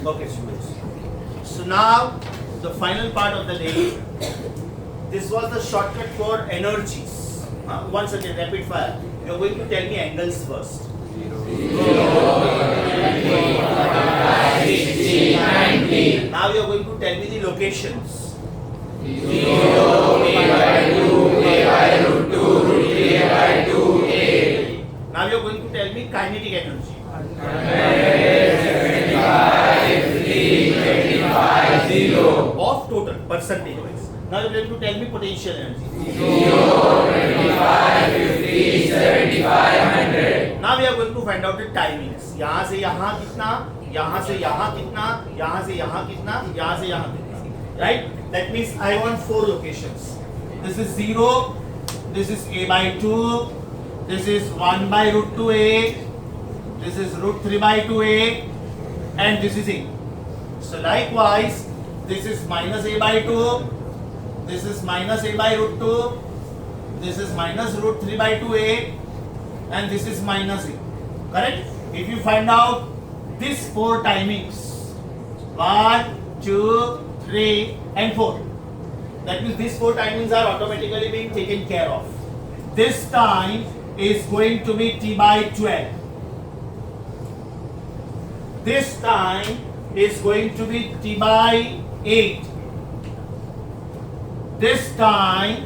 Okay, students. So now the final part of the day. This was the shortcut for energies. Once again, rapid fire. You are going to tell me angles first. 60, 90. Now you are going to tell me the locations. 0, p/2, p/√2, √3/2, 8. Now you are going to tell me kinetic energy. 175, 50, 25, 0. Of total, percentage wise. Now you are going to tell me potential energy. 0, 25, 50, 75, 100. Now we are going to find out the timings. यहाँ से यहाँ कितना, यहाँ से यहाँ कितना, यहाँ से यहाँ कितना, यहाँ से यहाँ कितना. Right? That means I want 4 locations. This is 0. This is a by 2. This is 1 by √2a. This is √3 by 2a. And this is a. So likewise, this is minus a by 2. This is minus a by √2. This is minus √3 by 2a. And this is minus a. Correct? If you find out these 4 timings, 1, 2, 3 and 4, that means these 4 timings are automatically being taken care of. This time is going to be t by 12. This time is going to be t by 8. This time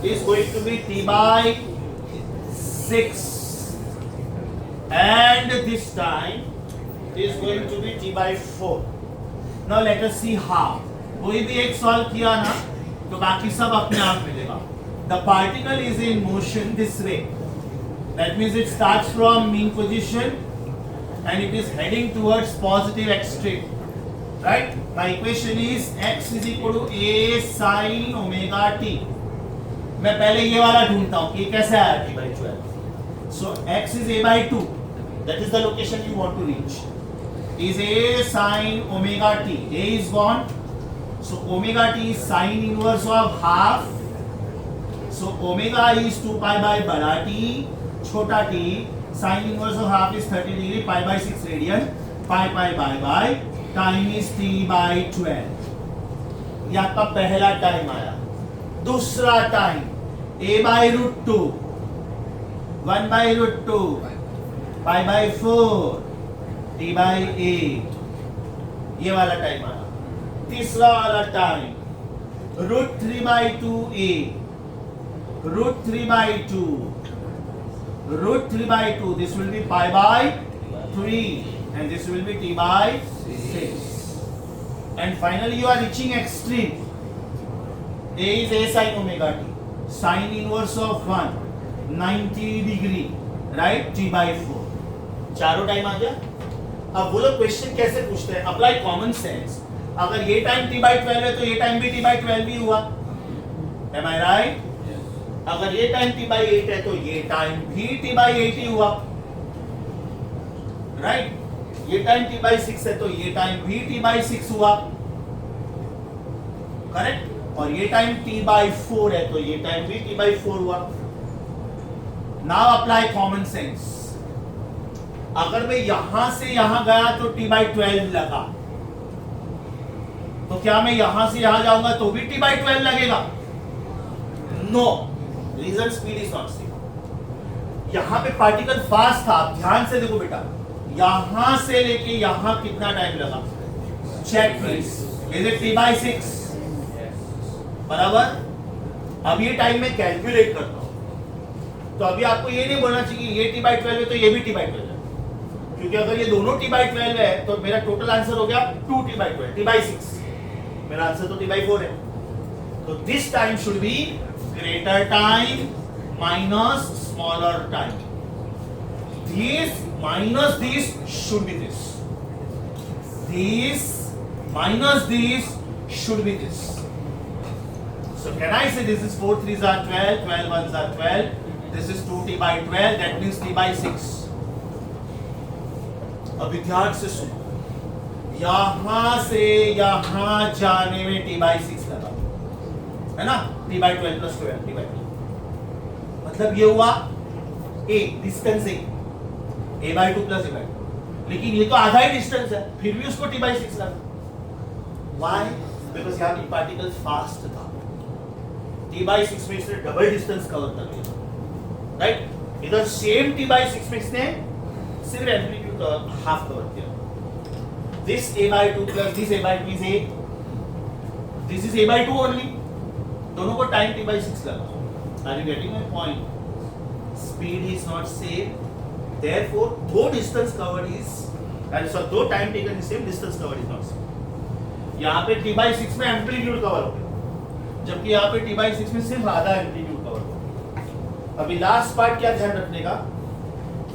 is going to be t by 6. And this time is going to be t by 4. Now let us see how. कोई भी एक solve किया ना तो बाकी सब अपने आप मिलेगा. The particle is in motion this way. That means it starts from mean position and it is heading towards positive extreme. Right? My equation is x is equal to a sin omega t. मैं पहले ये वाला ढूंढता हूँ कि कैसे आया t by 12. So x is a by 2. That is the location you want to reach. Is a sin omega t. A is gone. So omega t is sin inverse of half. So omega is 2 pi by bada t. Chota t. Sin inverse of half is 30 degree. Pi by 6 radian. Pi by. Time is t by 12. ये आपका पहला time आया. दूसरा time a by √2. 1 by √2. Pi by 4. t by 8. ये वाला time आया. तीसरा वाला time √3 by 2a. √3 by 2. √3 by 2. This will be pi by 3. And this will be t by 6. And finally you are reaching extreme. A is a sin omega t. Sin inverse of 1. 90 degree. Right? t by 4. चारों time आ गया. अब वो लोग question कैसे पूछते हैं? Apply common sense. अगर ये टाइम t by 12 है तो ये टाइम भी t by 12 ही हुआ. Am I right? अगर ये टाइम t by 8 है तो ये टाइम भी t by 8 ही हुआ. Right? ये टाइम t by 6 है तो ये टाइम भी t by 6 हुआ. करेक्ट? और ये टाइम t by 4 है तो ये टाइम भी t by 4 हुआ. Now apply common sense. अगर मैं यहां से यहां गया तो t by 12 लगा, तो क्या मैं यहां से यहां जाऊंगा तो भी t by 12 लगेगा? No. Reason speed is not same. यहां पे पार्टिकल फास्ट था. ध्यान से देखो बेटा, यहां से लेके यहां कितना टाइम लगा? Check please. Is it t by 6? बराबर. अब ये टाइम मैं कैलकुलेट करता हूं तो अभी आपको ये नहीं बोलना चाहिए ये t by 12 है तो ये भी t by 12 है, क्योंकि अगर ये दोनों t by 12 है तो मेरा टोटल आंसर हो गया 2t by 12. t by 6 मेरा आंसर तो t by 4 है. तो this time should be greater time minus smaller time. This minus this should be this. This minus this should be this. So can I say this is 4 3s are 12, 12 1s are 12. This is 2t by 12. That means t by 6. अभी ध्यान से सुनो. यहां से यहां जाने में t by 6 लगा है ना. t by 12 plus 12 t by 12. मतलब ये हुआ a distance a by 2 plus a by 2. लेकिन ये तो आधा ही डिस्टेंस है, फिर भी उसको t/6 लगा। Why? Because यहाँ की पार्टिकल फास्ट था, t/6 में इसने डबल डिस्टेंस कवर कर लिया, राइट? इधर सेम t/6 में इसने सिर्फ एम्पलीट्यूड हाफ कवर किया। This a/2 plus this a/2 is a, this is a/2 only, दोनों को टाइम t/6 लगा। Are you getting my point? Speed is not same, therefore though distance covered is, though time taken is same, distance covered is not same। यहाँ पे t/6 में amplitude cover हो गया, जबकि यहाँ पे t/6 में सिर्फ आधा एम्पलीट्यूड कवर हो गया। अभी लास्ट पार्ट क्या ध्यान रखने का,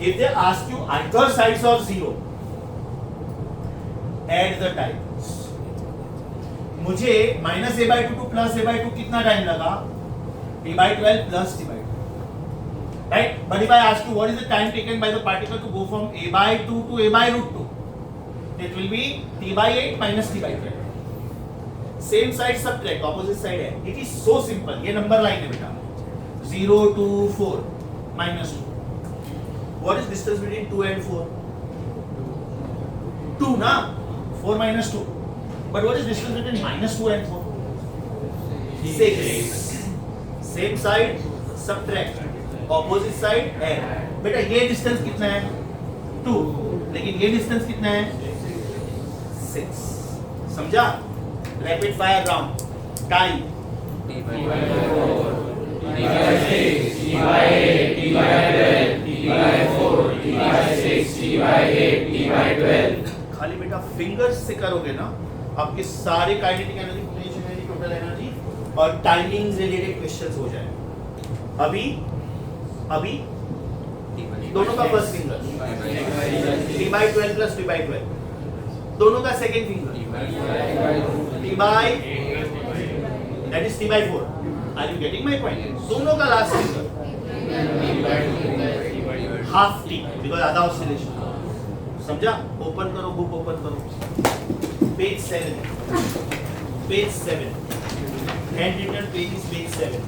if they ask you either sides of 0, add the times। मुझे -a/2 to +a/2 कितना टाइम लगा, t/12 plus t/2, right? But if I ask you what is the time taken by the particle to go from a/2 to a/√2, it will be t/8 minus t/12। Same side subtract, opposite side है। It is so simple, ये number line है बेटा, 0 to 4 -2। What is distance between 2 and 4? 2 ना, 4 minus 2। But what is distance between -2 and 4? 6। Same side subtract, opposite side add। बेटा ये distance कितना है, 2, लेकिन ये डिस्टेंस कितना है, 6। समझा? Rapid fire round, time t/4, t/6, t/8, t/12, t/4, t/6, t/8, t/12। खाली बेटा फिंगर्स से करोगे ना, आपके सारे kinetic energy, potential energy, total energy और टाइमिंग रिलेटेड क्वेश्चंस हो जाएंगे। अभी दोनों का first finger t/12 plus t/12, दोनों का second finger that is t/4। Are you getting my point? दोनों का last finger half t, because आधा ऑसिलेशन। समझा? ओपन करो बुक, ओपन करो page 7, handwritten page is page 7।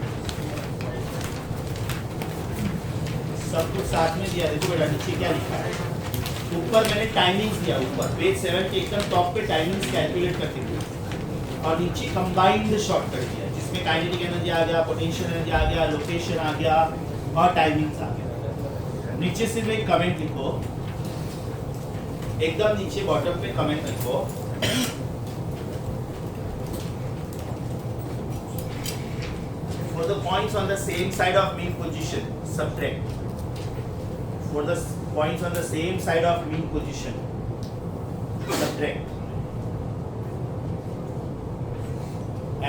सब कुछ साथ में दिया, देखो बेटा नीचे क्या लिखा है, ऊपर मैंने टाइमिंग्स दिया, ऊपर पेज 7 के एकदम टॉप पे टाइमिंग्स कैलकुलेट करके दिया, और नीचे कंबाइंड शॉर्टकट दिया जिसमें काइनेटिक एनर्जी आ गया, पोटेंशियल एनर्जी आ गया, लोकेशन आ गया और टाइमिंग्स आ गया। नीचे सिर्फ एक कमेंट लिखो, एकदम नीचे बॉटम पे कमेंट लिखो, for the points on the same side of mean position subtract, for the points on the same side of mean position subtract,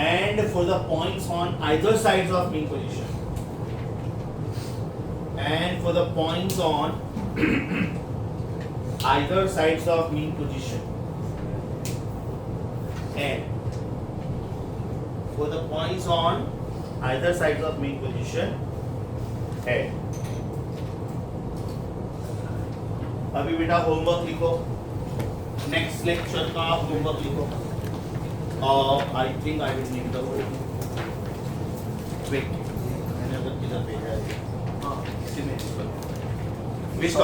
and for the points on either sides of mean position, and for the points on either sides of mean position, and for the points on either sides of mean position add। अभी बेटा homework लिखो, next lecture का homework लिखो, और I think I will need the weight, मैंने अगर किधर भेजा है, हाँ इसी में विश